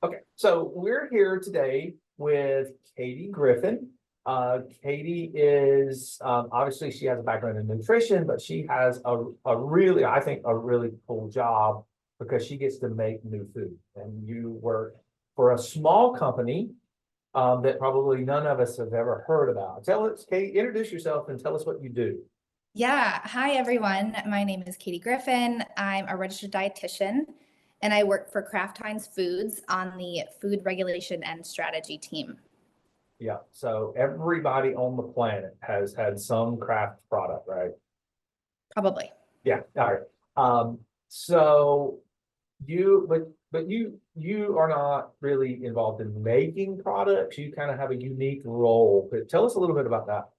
Okay, so we're here today with Katie Griffin. Katie is obviously she has a background in nutrition, but she has a really, I think, a really cool job because she gets to make new food. And you work for a small company that probably none of us have ever heard about. Tell us, Kate, introduce yourself and tell us what you do. Yeah. Hi, everyone. My name is Katie Griffin. I'm a registered dietitian and I work for Kraft Heinz Foods on the food regulation and strategy team. Yeah, so everybody on the planet has had some craft product, right? Probably. Yeah, all right. So but you are not really involved in making products. You kind of have a unique role. But tell us a little bit about that.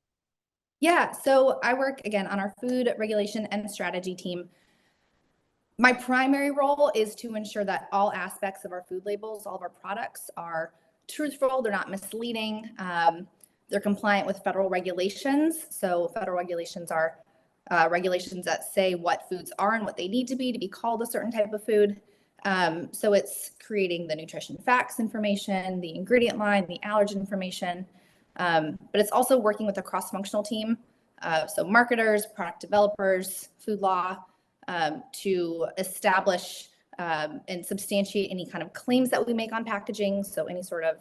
Yeah. So I work again on our food regulation and strategy team. My primary role is to ensure that all aspects of our food labels, all of our products are truthful, they're not misleading, they're compliant with federal regulations. So federal regulations are regulations that say what foods are and what they need to be called a certain type of food. So it's creating the nutrition facts information, the ingredient line, the allergen information, but it's also working with a cross-functional team. So marketers, product developers, food law, to establish and substantiate any kind of claims that we make on packaging. So any sort of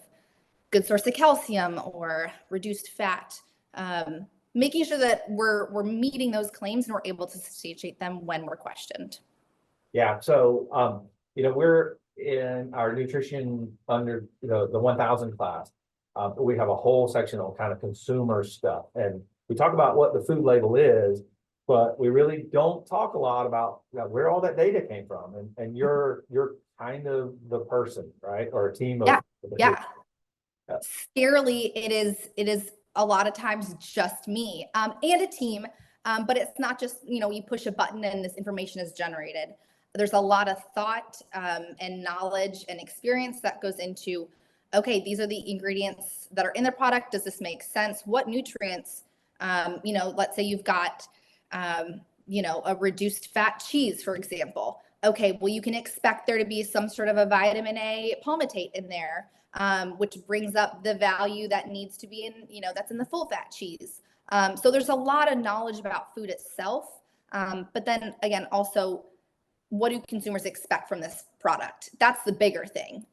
good source of calcium or reduced fat, making sure that we're meeting those claims and we're able to substantiate them when we're questioned. Yeah, so we're in our nutrition under the 1000 class. We have a whole section on kind of consumer stuff, and we talk about what the food label is, but we really don't talk a lot about where all that data came from. And you're kind of the person, right? Or a team of Yeah, yeah. Yeah. Scarily, it is a lot of times just me and a team, but it's not just you push a button and this information is generated. There's a lot of thought and knowledge and experience that goes into, okay, these are the ingredients that are in the product. Does this make sense? What nutrients? Let's say you've got a reduced fat cheese, for example. Okay, well, you can expect there to be some sort of a vitamin A palmitate in there, which brings up the value that needs to be that's in the full fat cheese. So there's a lot of knowledge about food itself. But then again, also, what do consumers expect from this product? That's the bigger thing.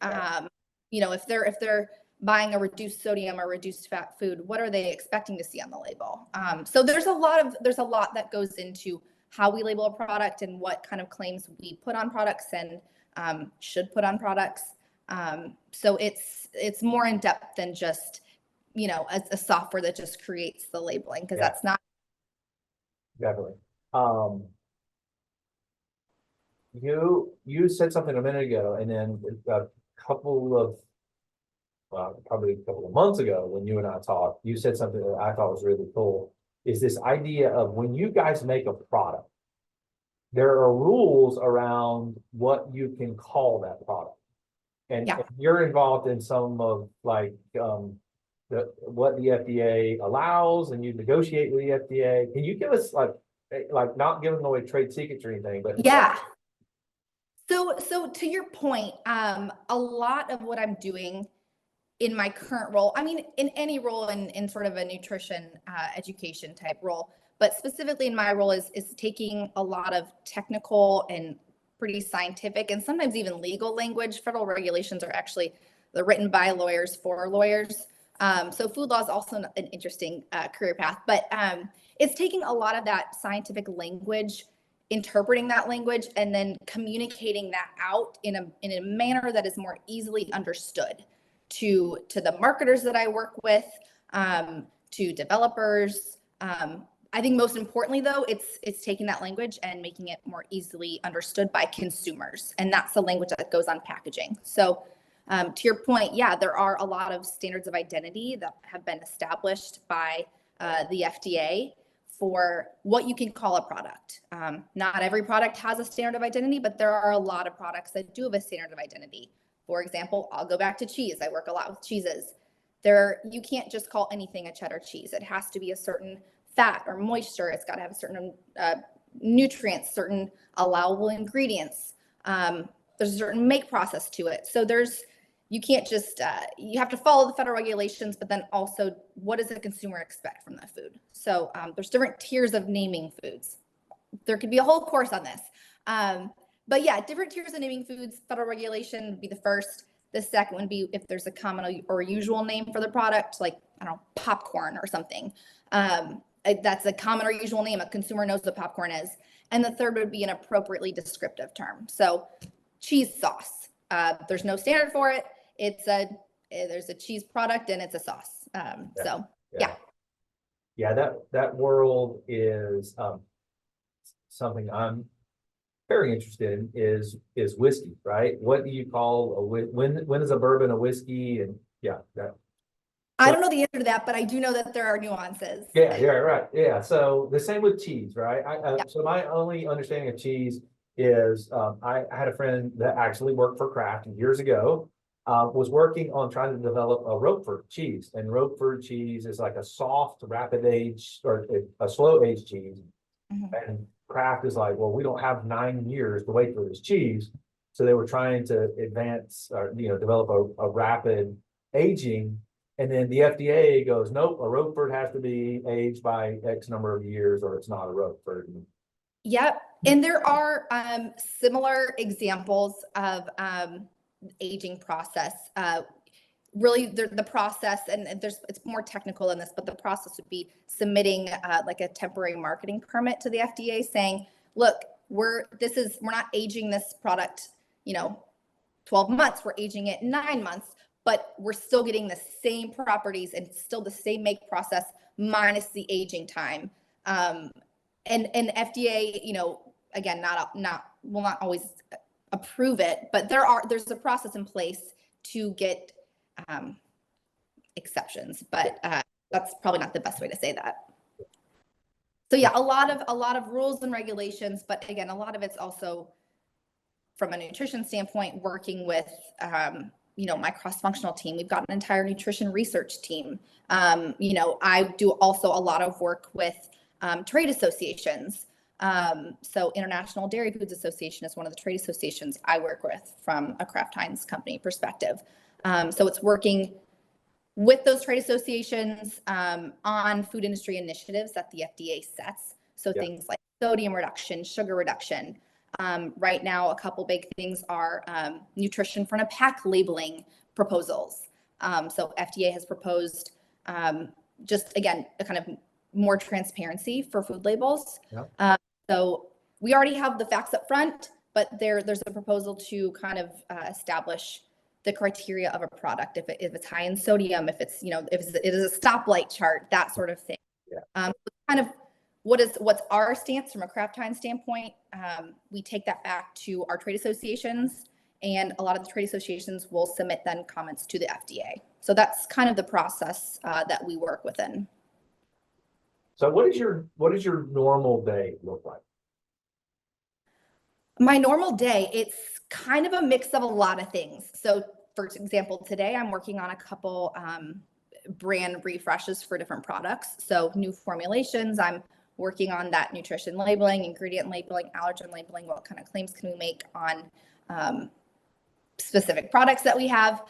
If they're buying a reduced sodium or reduced fat food, what are they expecting to see on the label? So there's a lot that goes into how we label a product and what kind of claims we put on products and should put on products. So it's more in depth than just a software that just creates the labeling, because that's not. Definitely. You said something a minute ago, and then a couple of probably a couple of months ago when you and I talked, you said something that I thought was really cool. Is this idea of when you guys make a product, there are rules around what you can call that product. And you're involved in some of what the FDA allows, and you negotiate with the FDA. Can you give us like not giving away trade secrets or anything, but So to your point, a lot of what I'm doing in my current role, I mean, in any role in sort of a nutrition education type role, but specifically in my role is taking a lot of technical and pretty scientific and sometimes even legal language. Federal regulations are actually, they're written by lawyers for lawyers. So food law is also an interesting career path, but it's taking a lot of that scientific language, interpreting that language, and then communicating that out in a manner that is more easily understood to the marketers that I work with, to developers. I think most importantly, though, it's taking that language and making it more easily understood by consumers, and that's the language that goes on packaging. So, to your point, there are a lot of standards of identity that have been established by the FDA for what you can call a product. Not every product has a standard of identity, but there are a lot of products that do have a standard of identity. For example, I'll go back to cheese. I work a lot with cheeses. You can't just call anything a cheddar cheese. It has to be a certain fat or moisture. It's got to have a certain nutrients, certain allowable ingredients. There's a certain make process to it. So you can't just, you have to follow the federal regulations, but then also what does the consumer expect from that food? So there's different tiers of naming foods. There could be a whole course on this. But yeah, different tiers of naming foods, federal regulation would be the first. The second would be if there's a common or usual name for the product, like, I don't know, popcorn or something. That's a common or usual name. A consumer knows what popcorn is. And the third would be an appropriately descriptive term. So cheese sauce. There's no standard for it. There's a cheese product and it's a sauce. So yeah. Yeah, that world is something I'm very interested in is whiskey, right? What do you call when is a bourbon a whiskey? And yeah, I don't know the answer to that, but I do know that there are nuances. Yeah, right. Yeah. So the same with cheese, right? So my only understanding of cheese is I had a friend that actually worked for Kraft years ago, was working on trying to develop a Roquefort cheese. And Roquefort cheese is like a soft, rapid age or a slow age cheese. And Kraft is like, well, we don't have 9 years to wait for this cheese. So they were trying to advance or, develop a rapid aging. And then the FDA goes, nope, a Roquefort has to be aged by X number of years or it's not a Roquefort. Yep. And there are similar examples of aging process. Really, the process, and it's more technical than this, but the process would be submitting like a temporary marketing permit to the FDA saying, look, we're not aging this product, 12 months, we're aging it 9 months, but we're still getting the same properties and still the same make process minus the aging time. And FDA, again, will not always approve it, but there's a process in place to get exceptions, but that's probably not the best way to say that. So yeah, a lot of rules and regulations, but again, a lot of it's also from a nutrition standpoint, working with my cross-functional team. We've got an entire nutrition research team. I do also a lot of work with trade associations. So International Dairy Foods Association is one of the trade associations I work with from a Kraft Heinz company perspective. So it's working with those trade associations on food industry initiatives that the FDA sets. So things like sodium reduction, sugar reduction. Right now, a couple big things are nutrition front of pack labeling proposals. So FDA has proposed just, again, a kind of more transparency for food labels. So we already have the facts up front, but there's a proposal to kind of establish the criteria of a product, if it's high in sodium, if it's, it is a stoplight chart, that sort of thing. Kind of what's our stance from a Kraft Heinz standpoint. We take that back to our trade associations, and a lot of the trade associations will submit then comments to the FDA. So that's kind of the process that we work within. So what does your normal day look like? My normal day, it's kind of a mix of a lot of things. So for example, today I'm working on a couple brand refreshes for different products. So new formulations, I'm working on that nutrition labeling, ingredient labeling, allergen labeling, what kind of claims can we make on specific products that we have.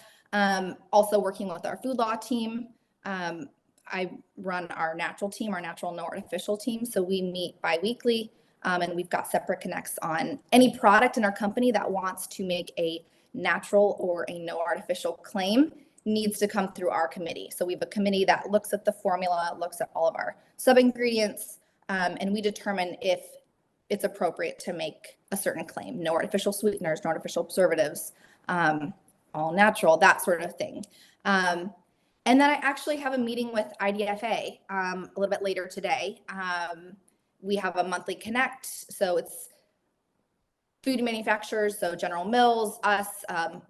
Also working with our food law team. I run our natural team, our natural no artificial team. So we meet bi-weekly. And we've got separate connects on any product in our company that wants to make a natural or a no artificial claim needs to come through our committee. So we have a committee that looks at the formula, looks at all of our sub-ingredients, and we determine if it's appropriate to make a certain claim. No artificial sweeteners, no artificial preservatives, all natural, that sort of thing. And then I actually have a meeting with IDFA a little bit later today. We have a monthly connect, so it's food manufacturers, so General Mills, us, a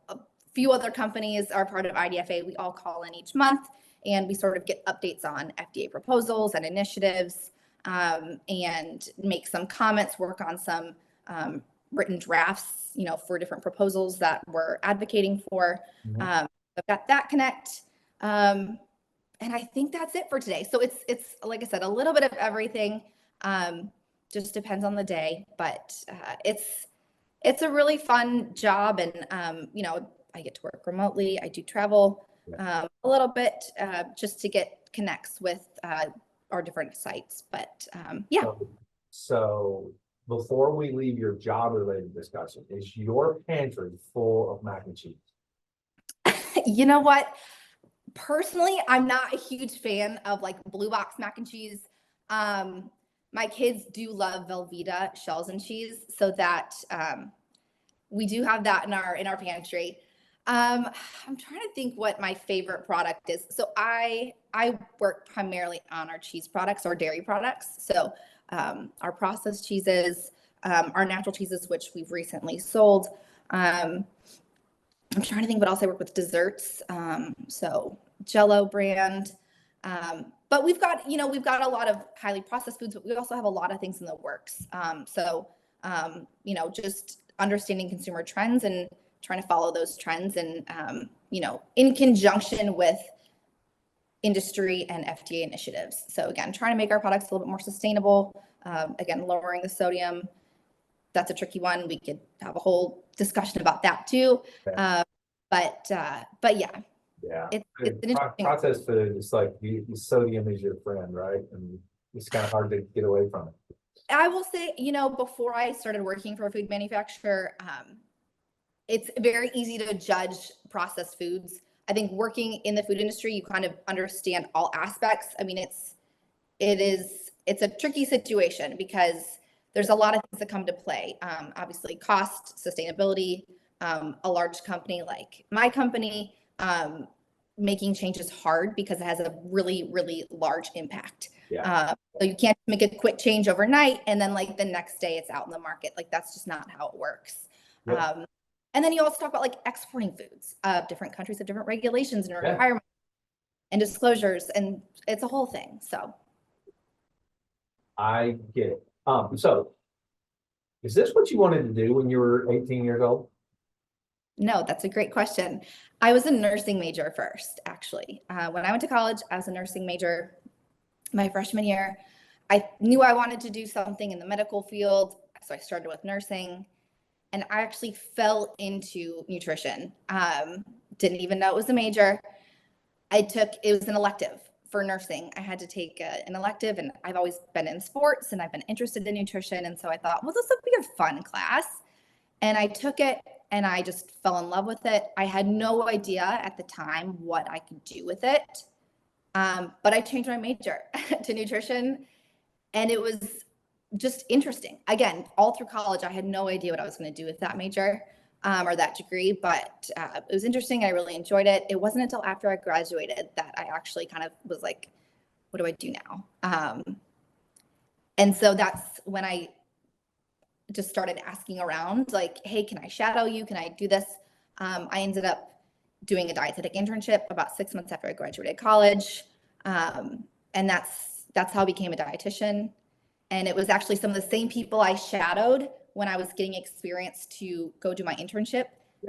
few other companies are part of IDFA. We all call in each month, and we sort of get updates on FDA proposals and initiatives, and make some comments, work on some written drafts, for different proposals that we're advocating for. I've got that connect. And I think that's it for today. So it's like I said, a little bit of everything. Just depends on the day, but it's a really fun job, and I get to work remotely. I do travel a little bit just to get connects with our different sites. But yeah. So before we leave your job related discussion, is your pantry full of mac and cheese? You know what? Personally, I'm not a huge fan of like blue box mac and cheese. My kids do love Velveeta shells and cheese, so that we do have that in our pantry. I'm trying to think what my favorite product is. So I work primarily on our cheese products or dairy products. So our processed cheeses, our natural cheeses, which we've recently sold. I'm trying to think what else I work with. Desserts. So Jello brand. But we've got a lot of highly processed foods, but we also have a lot of things in the works. Just understanding consumer trends and trying to follow those trends and, in conjunction with industry and FDA initiatives. So again, trying to make our products a little bit more sustainable. Again, lowering the sodium. That's a tricky one. We could have a whole discussion about that too. But yeah. Yeah. It's an interesting Processed food is like the sodium is your friend, right? And it's kind of hard to get away from it. I will say, before I started working for a food manufacturer, it's very easy to judge processed foods. I think working in the food industry, you kind of understand all aspects. I mean, it's a tricky situation because there's a lot of things that come to play. Obviously, cost, sustainability. A large company like my company, making changes hard because it has a really, really large impact. Yeah. So you can't make a quick change overnight and then like the next day it's out in the market. Like that's just not how it works. Yeah. And then you also talk about like exporting foods. Different countries have different regulations and requirements and disclosures, and it's a whole thing. So I get it. So is this what you wanted to do when you were 18 years old? no, that's a great question. I was a nursing major first, actually. When I went to college, I was a nursing major. My freshman year, I knew I wanted to do something in the medical field, so I started with nursing, and I actually fell into nutrition. Didn't even know it was a major. It was an elective for nursing. I had to take an elective, and I've always been in sports, and I've been interested in nutrition, and so I thought, well, this would be a fun class. And I took it and I just fell in love with it. I had no idea at the time what I could do with it. But I changed my major to nutrition, and it was just interesting. Again, all through college, I had no idea what I was going to do with that major or that degree, but it was interesting. I really enjoyed it. It wasn't until after I graduated that I actually kind of was like, what do I do now? And so that's when I just started asking around, like, hey, can I shadow you? Can I do this? I ended up doing a dietetic internship about 6 months after I graduated college. And that's how I became a dietitian. And it was actually some of the same people I shadowed when I was getting experience to go do my internship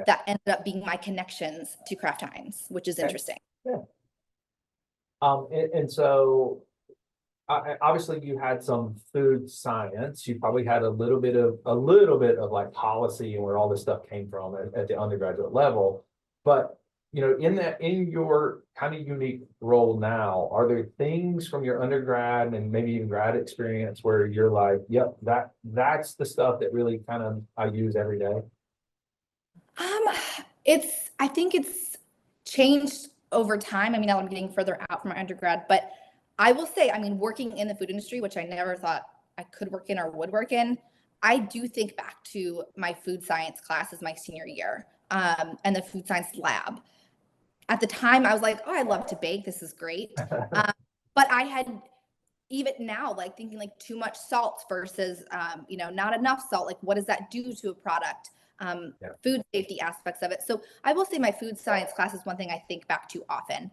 that ended up being my connections to Kraft Heinz, which is interesting. Yeah. And so obviously you had some food science. You probably had a little bit of like policy and where all this stuff came from at the undergraduate level. But in your kind of unique role now, are there things from your undergrad and maybe even grad experience where you're like, yep, that's the stuff that really kind of I use every day? I think it's changed over time. I mean, now I'm getting further out from my undergrad, but I will say, I mean, working in the food industry, which I never thought I could work in or would work in, I do think back to my food science classes my senior year, and the food science lab. At the time, I was like, oh, I love to bake. This is great. But I had, even now, like thinking like too much salt versus, not enough salt. Like, what does that do to a product? Food safety aspects of it. So I will say my food science class is one thing I think back to often.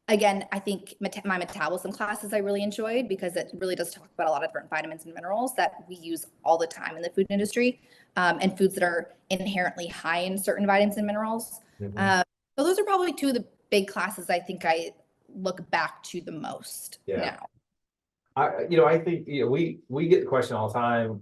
Again, I think my metabolism classes I really enjoyed because it really does talk about a lot of different vitamins and minerals that we use all the time in the food industry, and foods that are inherently high in certain vitamins and minerals. So those are probably two of the big classes I think I look back to the most now. I think we get the question all the time.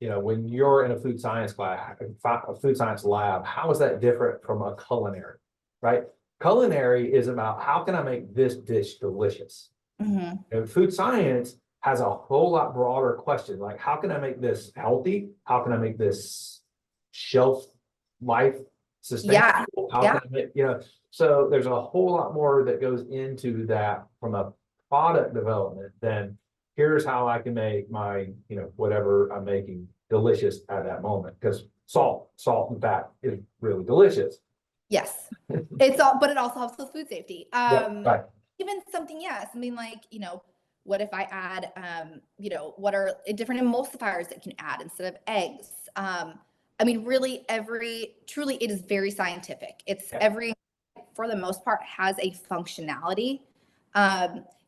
you know, when you're in a food science class, a food science lab, how is that different from a culinary, right? Culinary is about how can I make this dish delicious? Mhm. And food science has a whole lot broader question, like how can I make this healthy? How can I make this shelf life Yeah, sustainable? How yeah, can I make, you know, so there's a whole lot more that goes into that from a product development than here's how I can make my, you know, whatever I'm making delicious at that moment. Because salt and fat is really delicious. yes. It's all, but it also helps with food safety. Yep, right. Even something, yeah, something like, what if I add, what are different emulsifiers that you can add instead of eggs? I mean, really, truly, it is very scientific. It's Yeah. for the most part, has a functionality.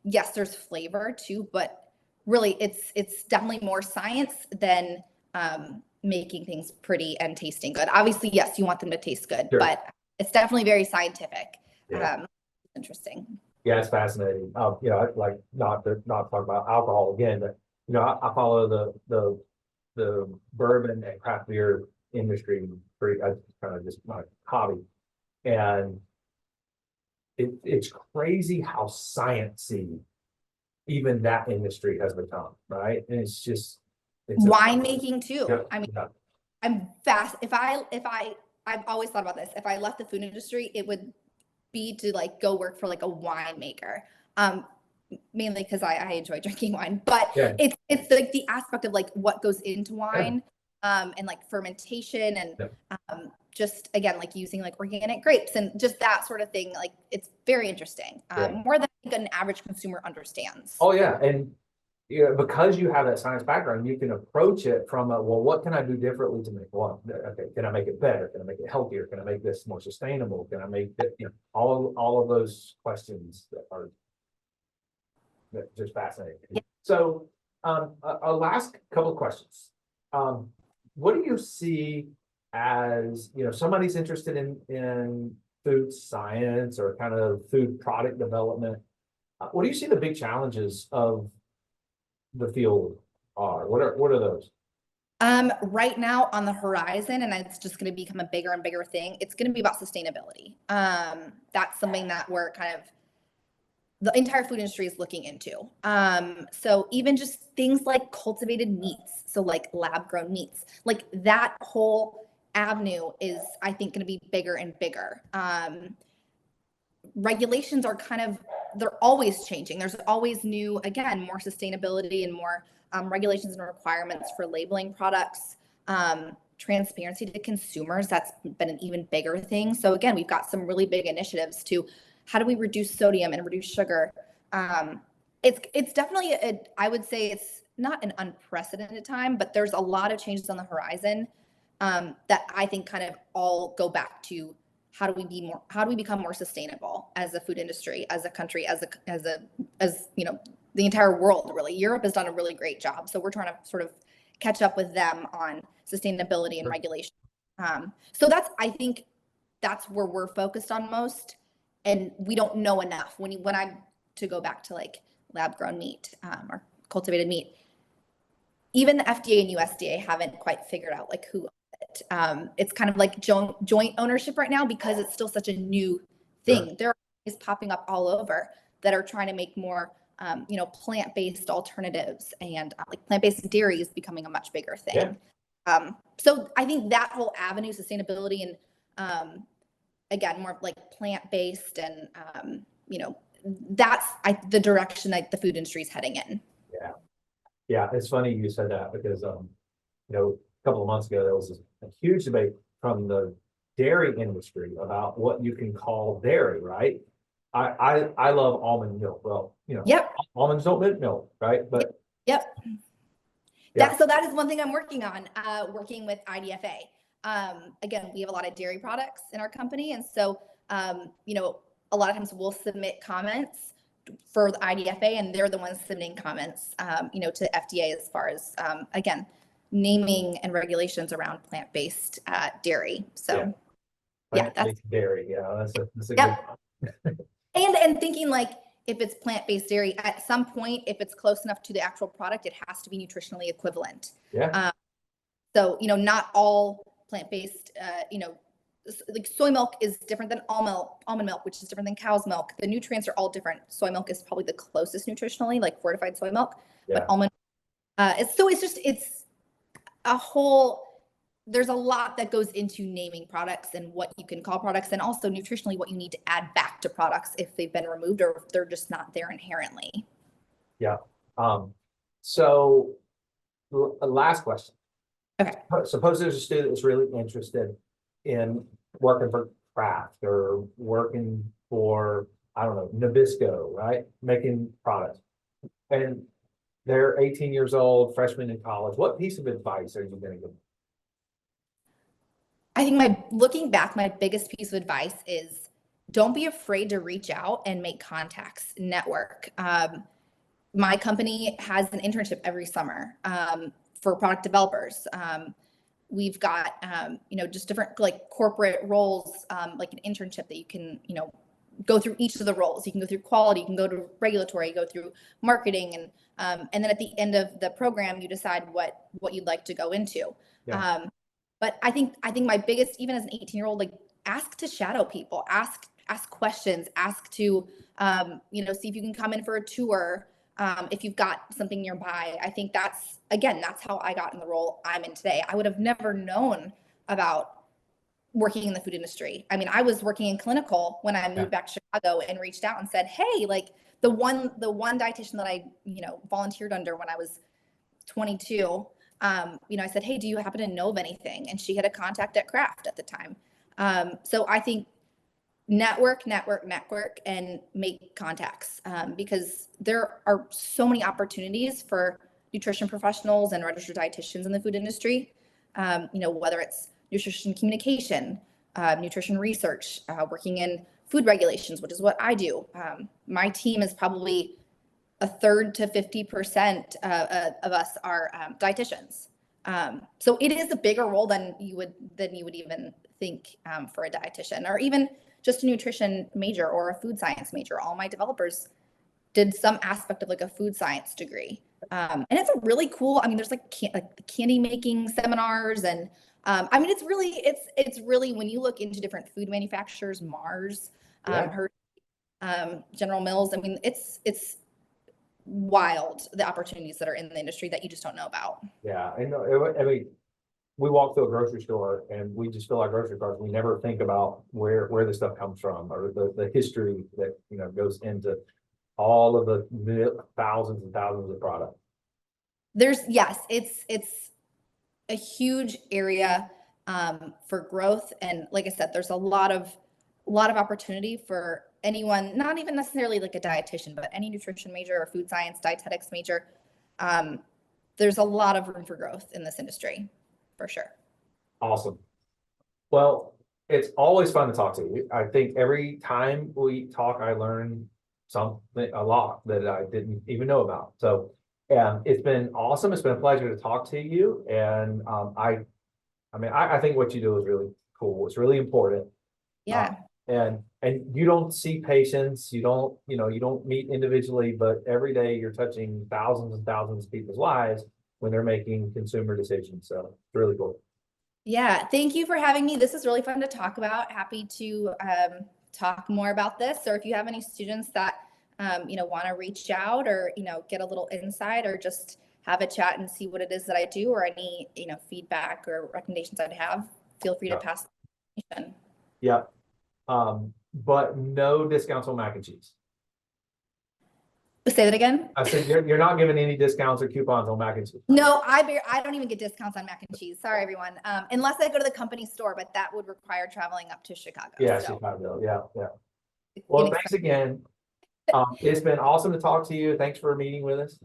Yes, there's flavor too, but really, it's definitely more science than making things pretty and tasting good. Obviously, yes, you want them to taste good, Sure. but it's definitely very scientific. Yeah. Interesting. Yeah, it's fascinating. You know, I'd like not talk about alcohol again, but you know, I follow the bourbon and craft beer industry pretty, I kind of just my hobby. And it's crazy how sciencey even that industry has become, right? And it's just it's a Winemaking too. yeah, I mean, yeah, I'm fast. I've always thought about this. If I left the food industry, it would be to like go work for like a winemaker. Um, Mainly because I enjoy drinking wine, but yeah, it's like the aspect of like what goes into yeah, wine, and like fermentation and yeah. just again like using like organic grapes and just that sort of thing. Like it's very interesting, Yeah. more than I think an average consumer understands. Oh yeah, and you know, because you have that science background, you can approach it from a, well, what can I do differently to make one? Okay, can I make it better? Can I make it healthier? Can I make this more sustainable? Can I make it, you know, all of those questions that are just fascinating. So, a last couple of questions. Um, what do you see as, you know, somebody's interested in food science or kind of food product development? What do you see the big challenges of the field are? What are those? Right now on the horizon, and it's just going to become a bigger and bigger thing. It's going to be about sustainability. That's something that we're kind of the entire food industry is looking into. So even just things like cultivated meats, so like lab grown meats, like that whole avenue is, I think, going to be bigger and bigger. Regulations are they're always changing. There's always new, again, more sustainability and more regulations and requirements for labeling products. Transparency to consumers, that's been an even bigger thing. So again, we've got some really big initiatives to how do we reduce sodium and reduce sugar. It's definitely I would say it's not an unprecedented time, but there's a lot of changes on the horizon that I think kind of all go back to how do we become more sustainable as a food industry, as a country, as the entire world. Really, Europe has done a really great job, so we're trying to sort of catch up with them on sustainability and regulation. So I think that's where we're focused on most, and we don't know enough. When I'm to go back to like lab grown meat or cultivated meat, even the FDA and USDA haven't quite figured out like who. It's kind of like joint ownership right now because it's still such a new thing. Sure. There are things popping up all over that are trying to make more, plant-based alternatives, and like plant-based dairy is becoming a much bigger thing. Yeah. So I think that whole avenue, sustainability, and again, more like plant-based, and that's the direction that the food industry is heading in. Yeah. Yeah. It's funny you said that because you know, a couple of months ago, there was a huge debate from the dairy industry about what you can call dairy, right? I love almond milk. Well, you know, Yep. almonds don't make milk, right? But Yep. yeah, So that is one thing I'm working on, working with IDFA. Again, we have a lot of dairy products in our company. And so, a lot of times we'll submit comments for the IDFA, and they're the ones submitting comments, to FDA as far as, again, naming and regulations around plant-based dairy. So, yeah, that's, plant-based dairy. Yeah, that's a good yep. one. And thinking like, if it's plant-based dairy, at some point, if it's close enough to the actual product, it has to be nutritionally equivalent. Yeah. So, not all plant-based, like soy milk is different than almond milk, which is different than cow's milk. The nutrients are all different. Soy milk is probably the closest nutritionally, like fortified soy milk, but almond, it's a whole, there's a lot that goes into naming products and what you can call products, and also nutritionally what you need to add back to products if they've been removed or if they're just not there inherently. Yeah. So last question. Okay. Suppose there's a student that's really interested in working for Kraft or working for, I don't know, Nabisco, right? Making products. And they're 18 years old, freshman in college. What piece of advice are you going to give them? I think looking back, my biggest piece of advice is don't be afraid to reach out and make contacts, network. My company has an internship every summer for product developers. We've got, just different like corporate roles, like an internship that you can, go through each of the roles. You can go through quality, you can go to regulatory, go through marketing, and then at the end of the program, you decide what you'd like to go into. Yeah. But I think my biggest, even as an 18-year-old, like ask to shadow people, ask questions, ask to, see if you can come in for a tour. If you've got something nearby. I think that's how I got in the role I'm in today. I would have never known about working in the food industry. I mean, I was working in clinical when I moved back to Chicago and reached out and said, hey, like the one dietitian that I, volunteered under when I was 22, I said, hey, do you happen to know of anything? And she had a contact at Kraft at the time. So I think network and make contacts, because there are so many opportunities for nutrition professionals and registered dietitians in the food industry. Whether it's nutrition communication, nutrition research, working in food regulations, which is what I do. My team is probably a third to 50% of us are dietitians. So it is a bigger role than you would even think for a dietitian, or even just a nutrition major or a food science major. All my developers did some aspect of like a food science degree. And it's a really cool, there's like candy making seminars. And it's really, when you look into different food manufacturers, Mars, General Mills, it's wild, the opportunities that are in the industry that you just don't know about. Yeah. And we walk through a grocery store and we just fill our grocery carts. We never think about where the stuff comes from, or the history that, goes into all of the thousands and thousands of products. It's a huge area for growth. And like I said, there's a lot of opportunity for anyone, not even necessarily like a dietitian, but any nutrition major or food science, dietetics major. There's a lot of room for growth in this industry, for sure. Awesome. Well, it's always fun to talk to you. I think every time we talk, I learn a lot that I didn't even know about. So it's been awesome. It's been a pleasure to talk to you. And I think what you do is really cool. It's really important. Yeah. And you don't see patients, you don't meet individually, but every day you're touching thousands and thousands of people's lives when they're making consumer decisions. So it's really cool. Yeah. Thank you for having me. This is really fun to talk about. Happy to talk more about this. Or if you have any students that, want to reach out or, get a little insight or just have a chat and see what it is that I do, or any, feedback or recommendations I'd have, feel free to pass the information. Yeah. But no discounts on mac and cheese. Say that again. I said you're not giving any discounts or coupons on mac and cheese. No, I don't even get discounts on mac and cheese. Sorry, everyone. Unless I go to the company store, but that would require traveling up to Chicago. Yeah, so. Chicago. Yeah. Well, thanks again. It's been awesome to talk to you. Thanks for meeting with us.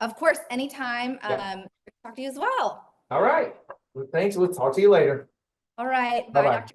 Of course, anytime. Talk to you as well. All right. Well, thanks. We'll talk to you later. All right. Bye-bye. Bye, Dr.